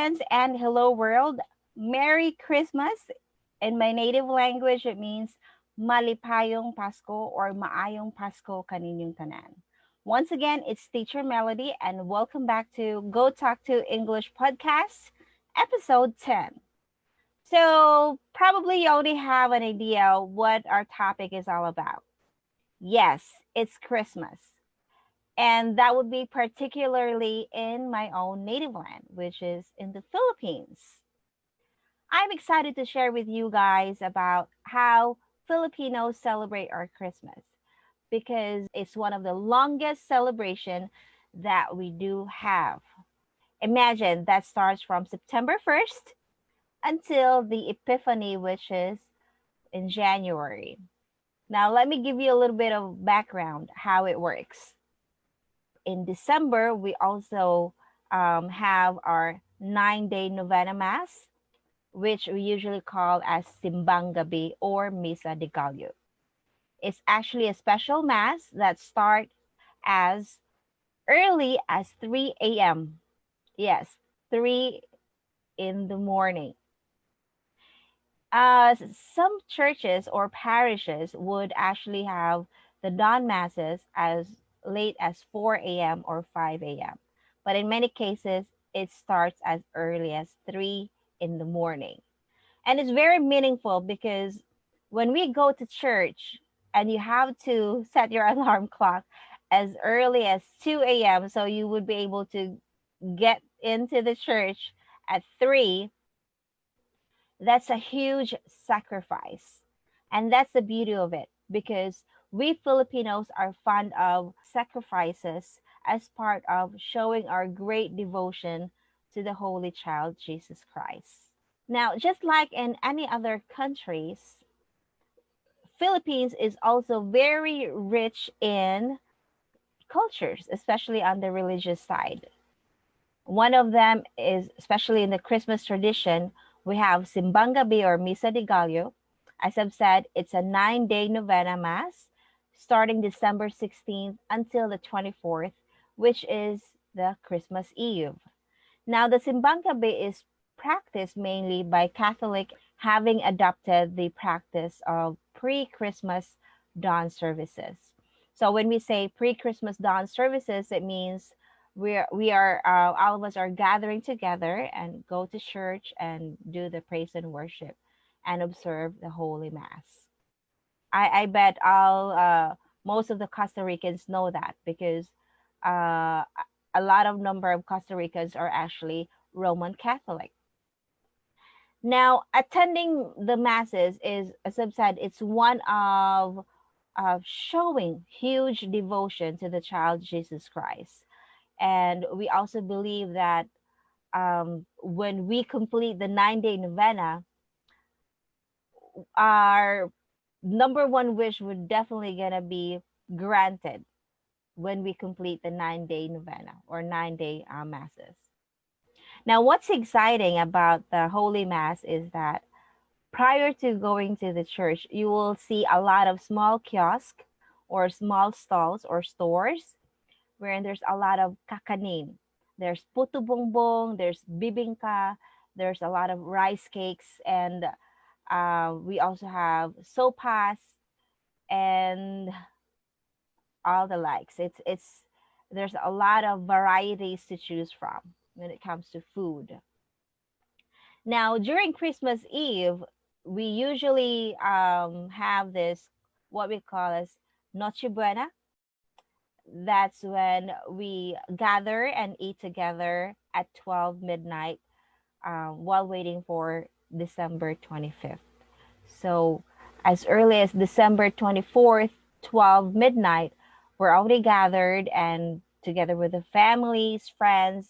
friends, and hello, world. Merry Christmas. In my native language, it means Malipayong Pasko or Maayong Pasko kaninyong tanan. Once again, it's Teacher Melody, and welcome back to Go Talk to English Podcast, episode 10. So, probably you already have an idea what our topic is all about. Yes, it's Christmas. And that would be particularly in my own native land, which is in the Philippines. I'm excited to share with you guys about how Filipinos celebrate our Christmas because it's one of the longest celebration that we do have. Imagine that starts from September 1st until the Epiphany, which is in January. Now, let me give you a little bit of background how it works. In December, we also have our 9-day novena mass, which we usually call as Simbang Gabi or Misa de Gallo. It's actually a special mass that starts as early as 3 a.m. Yes, 3 in the morning. Some churches or parishes would actually have the dawn masses as late as 4 a.m. or 5 a.m. But in many cases, it starts as early as 3 in the morning. And it's very meaningful because when we go to church and you have to set your alarm clock as early as 2 a.m. so you would be able to get into the church at 3, that's a huge sacrifice. And that's the beauty of it because we Filipinos are fond of sacrifices as part of showing our great devotion to the Holy Child, Jesus Christ. Now, just like in any other countries, Philippines is also very rich in cultures, especially on the religious side. One of them is, especially in the Christmas tradition, we have Simbang Gabi or Misa de Gallo. As I've said, it's a 9-day novena mass starting December 16th until the 24th, which is the Christmas Eve. Now, the Simbang Gabi is practiced mainly by Catholic having adopted the practice of pre-Christmas dawn services. So when we say pre-Christmas dawn services, it means we are all of us are gathering together and go to church and do the praise and worship and observe the Holy Mass. I bet all most of the Costa Ricans know that because uh, a lot of number of Costa Ricans are actually Roman Catholic. Now, attending the masses is, as I've said, it's one of showing huge devotion to the child Jesus Christ. And we also believe that when we complete the 9-day novena, our number one wish would definitely gonna be granted when we complete the 9-day novena or 9-day masses. Now, what's exciting about the Holy Mass is that prior to going to the church, you will see a lot of small kiosks or small stalls or stores wherein there's a lot of kakanin. There's puto bongbong, there's bibingka, there's a lot of rice cakes, and we also have sopas and all the likes. It's there's a lot of varieties to choose from when it comes to food. Now, during Christmas Eve, we usually have this what we call as Noche Buena. That's when we gather and eat together at 12 midnight while waiting for December 25th. So, as early as December 24th, 12 midnight, we're already gathered and together with the families, friends,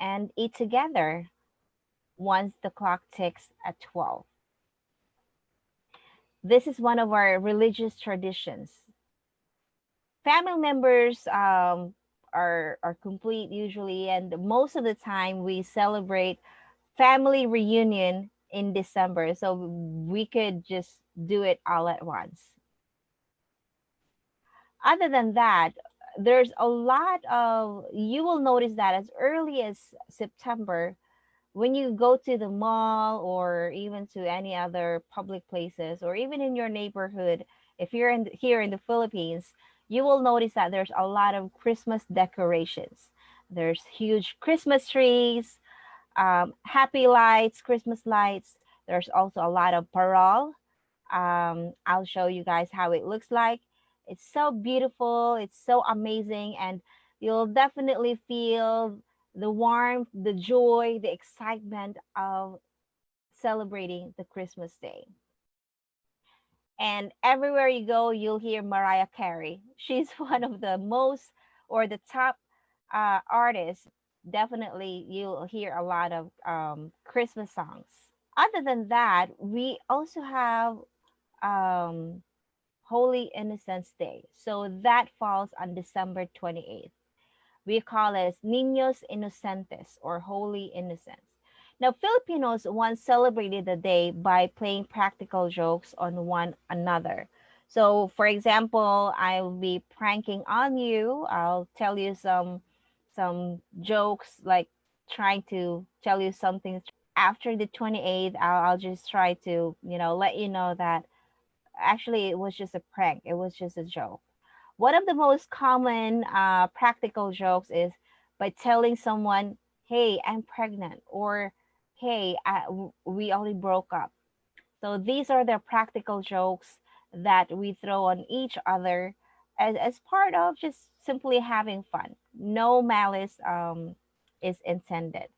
and eat together once the clock ticks at 12. This is one of our religious traditions. Family members are complete usually, and most of the time we celebrate family reunion in December, so we could just do it all at once. Other than that, there's a lot of you will notice that as early as September, when you go to the mall or even to any other public places or even in your neighborhood, if you're here in the Philippines, you will notice that there's a lot of Christmas decorations. There's huge Christmas trees, happy lights, Christmas lights. There's also a lot of parol. I'll show you guys how it looks like. It's so beautiful, it's so amazing, and you'll definitely feel the warmth, the joy, the excitement of celebrating the Christmas day. And everywhere you go, you'll hear Mariah Carey. She's one of the most or the top artists. Definitely, you'll hear a lot of Christmas songs. Other than that, we also have um, Holy Innocents Day. So that falls on December 28th. We call it Niños Inocentes or Holy Innocents. Now, Filipinos once celebrated the day by playing practical jokes on one another. So, for example, I'll be pranking on you. I'll tell you some jokes, like trying to tell you something. After the 28th, I'll just try to, let you know that actually it was just a prank. It was just a joke. One of the most common practical jokes is by telling someone, "Hey, I'm pregnant," or "Hey, we only broke up." So these are the practical jokes that we throw on each other as part of just simply having fun. No malice is intended.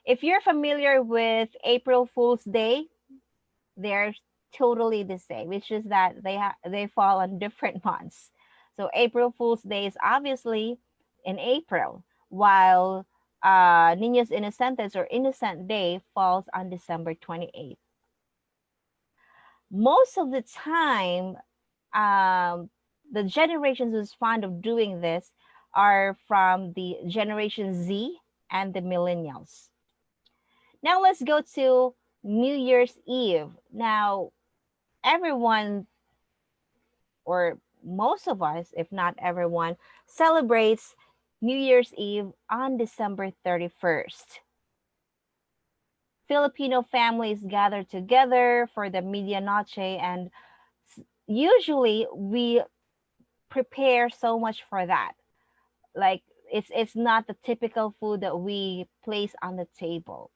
If you're familiar with April Fool's Day, they're totally the same. It's just that they fall on different months. So April Fool's Day is obviously in April, while Niños Inocentes or Innocent Day falls on December 28th. Most of the time, the generations who's fond of doing this are from the Generation Z and the millennials. Now let's go to New Year's Eve. Now, everyone, or most of us, if not everyone, celebrates New Year's Eve on December 31st. Filipino families gather together for the medianoche, and usually we prepare so much for that. Like, it's not the typical food that we place on the table.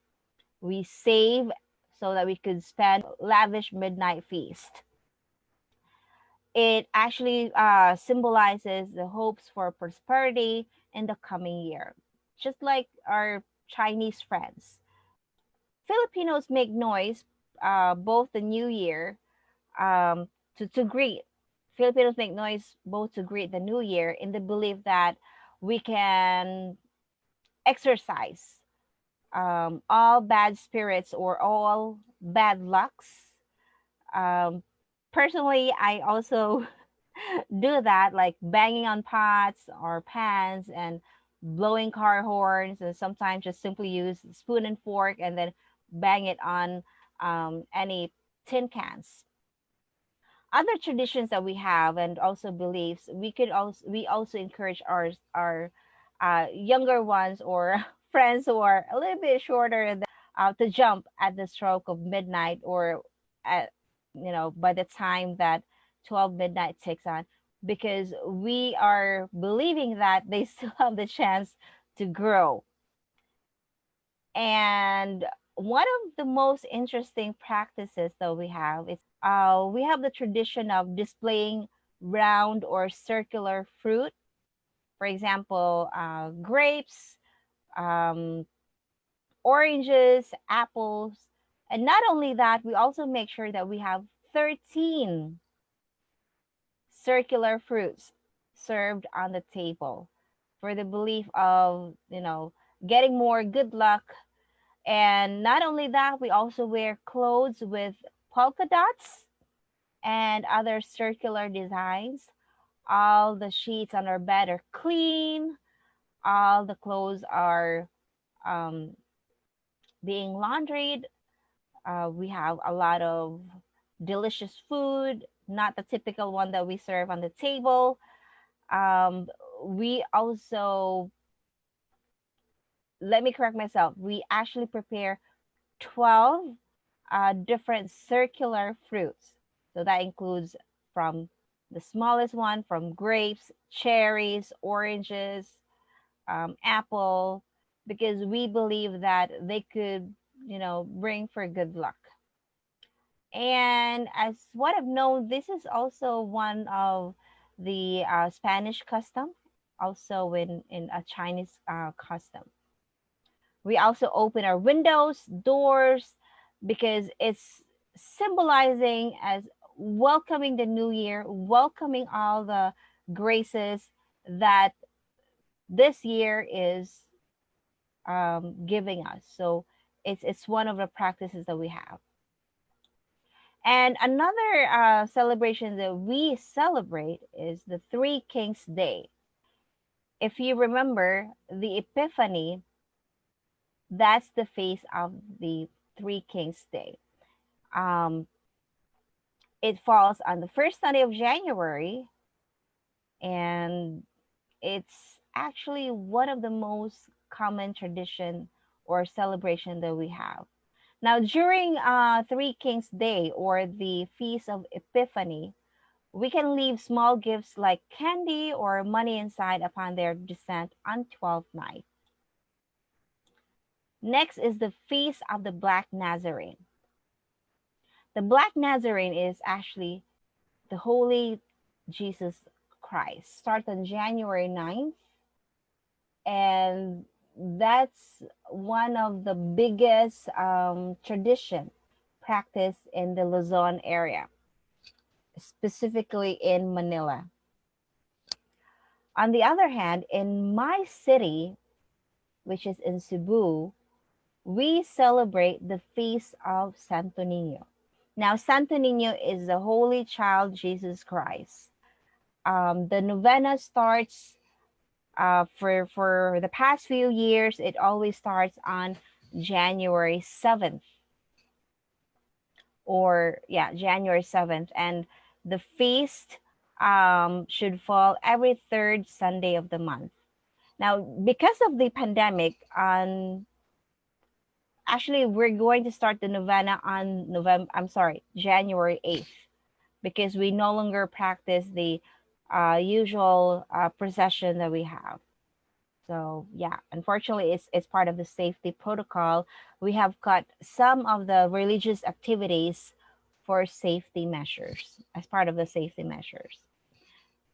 We save so that we could spend lavish midnight feast. It actually symbolizes the hopes for prosperity in the coming year. Just like our Chinese friends, Filipinos make noise both the New Year to greet. Filipinos make noise both to greet the New Year in the belief that we can exercise all bad spirits or all bad lucks. Personally, I also do that, like banging on pots or pans and blowing car horns, and sometimes just simply use spoon and fork and then bang it on any tin cans. Other traditions that we have and also beliefs, we also encourage our younger ones or friends who are a little bit shorter to jump at the stroke of midnight, or at by the time that 12 midnight ticks on, because we are believing that they still have the chance to grow. And one of the most interesting practices that we have the tradition of displaying round or circular fruit. For example, grapes, um, oranges, apples. And not only that, we also make sure that we have 13 circular fruits served on the table for the belief of, getting more good luck. And not only that, we also wear clothes with polka dots and other circular designs. All the sheets on our bed are clean. All the clothes are um, being laundried. We have a lot of delicious food, not the typical one that we serve on the table. We also let me correct myself. We actually prepare 12 different circular fruits. So that includes from the smallest one, from grapes, cherries, oranges, apple, because we believe that they could, bring for good luck. And as what I've known, this is also one of the Spanish custom, also in a Chinese custom. We also open our windows, doors, because it's symbolizing as welcoming the new year, welcoming all the graces that this year is giving us. So it's one of the practices that we have. And another celebration that we celebrate is the Three Kings Day. If you remember, the Epiphany, that's the feast of the Three Kings Day. Um, it falls on the first Sunday of January, and it's actually one of the most common tradition or celebration that we have. Now, during Three Kings Day or the Feast of Epiphany, we can leave small gifts like candy or money inside upon their descent on 12th night. Next is the Feast of the Black Nazarene. The Black Nazarene is actually the Holy Jesus Christ. Starts on January 9th, and that's one of the biggest tradition practiced in the Luzon area, specifically in Manila. On the other hand, in my city, which is in Cebu, we celebrate the feast of Santo Nino. Now, Santo Nino is the Holy Child Jesus Christ. The novena starts for the past few years. It always starts on January 7th, or yeah, January 7th, and the feast should fall every third Sunday of the month. Now, because of the pandemic, actually we're going to start the novena on January 8th, because we no longer practice the usual procession that we have. So yeah, unfortunately, it's part of the safety protocol. We have cut some of the religious activities for safety measures, as part of the safety measures.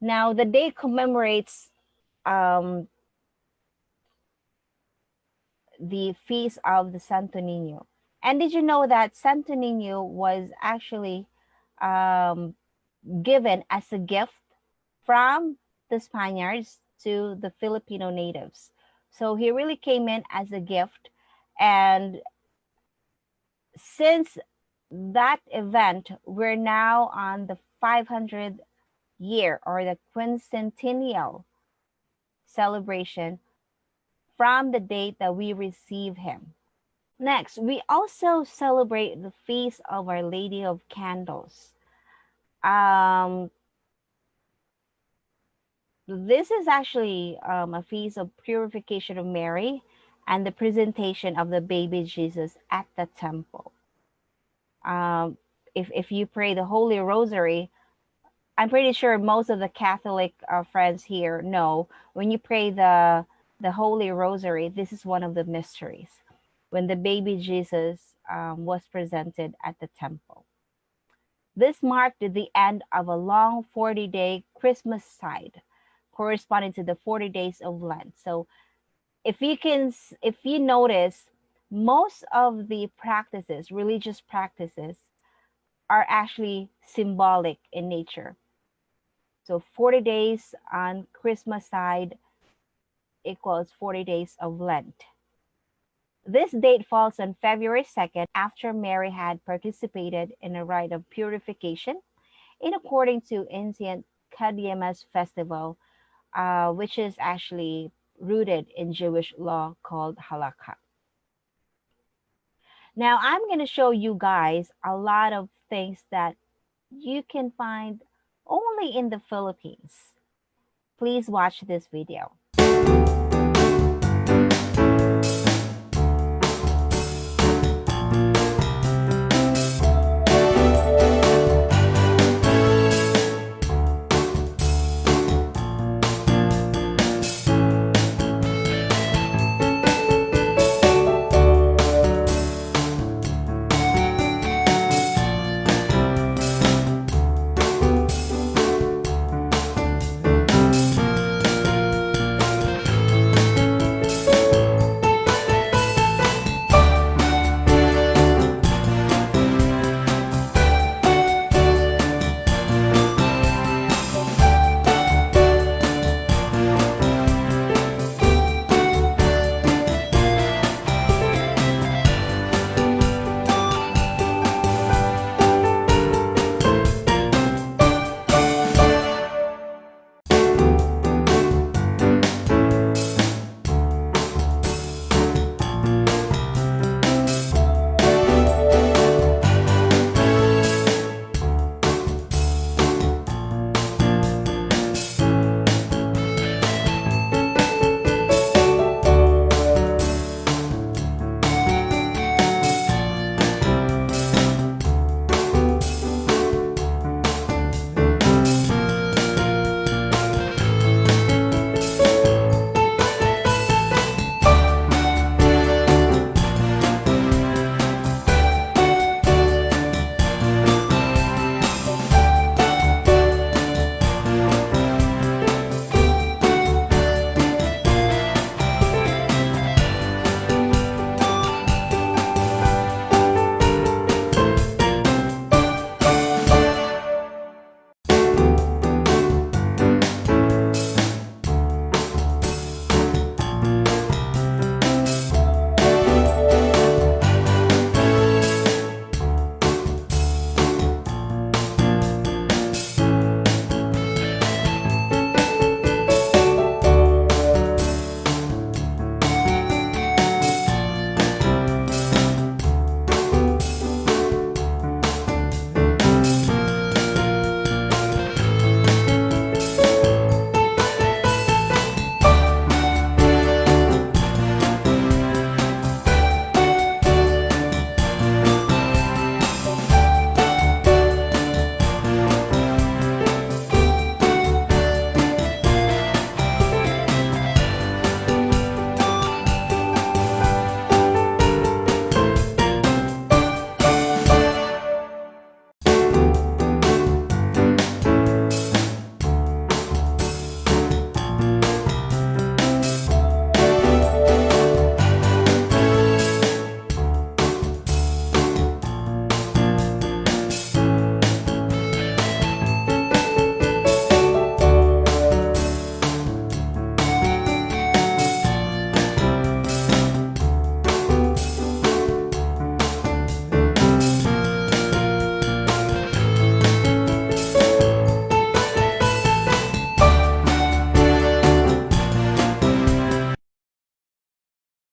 Now, the day commemorates um, the feast of the Santo Nino. And did you know that Santo Nino was actually um, given as a gift from the Spaniards to the Filipino natives? So he really came in as a gift. And since that event, we're now on the 500th year, or the quincentennial celebration from the date that we receive him. Next, we also celebrate the feast of Our Lady of Candles. This is actually a feast of purification of Mary and the presentation of the baby Jesus at the temple. If you pray the Holy Rosary, I'm pretty sure most of the Catholic friends here know, when you pray the Holy Rosary, this is one of the mysteries, when the baby Jesus was presented at the temple. This marked the end of a long 40-day Christmas side, corresponding to the 40 days of Lent. So if you notice, most of the practices, religious practices, are actually symbolic in nature. So 40 days on Christmas side equals 40 days of Lent. This date falls on February 2nd, after Mary had participated in a rite of purification in according to ancient Kaddiamas festival, which is actually rooted in Jewish law called halakha. Now, I'm going to show you guys a lot of things that you can find only in the Philippines. Please watch this video.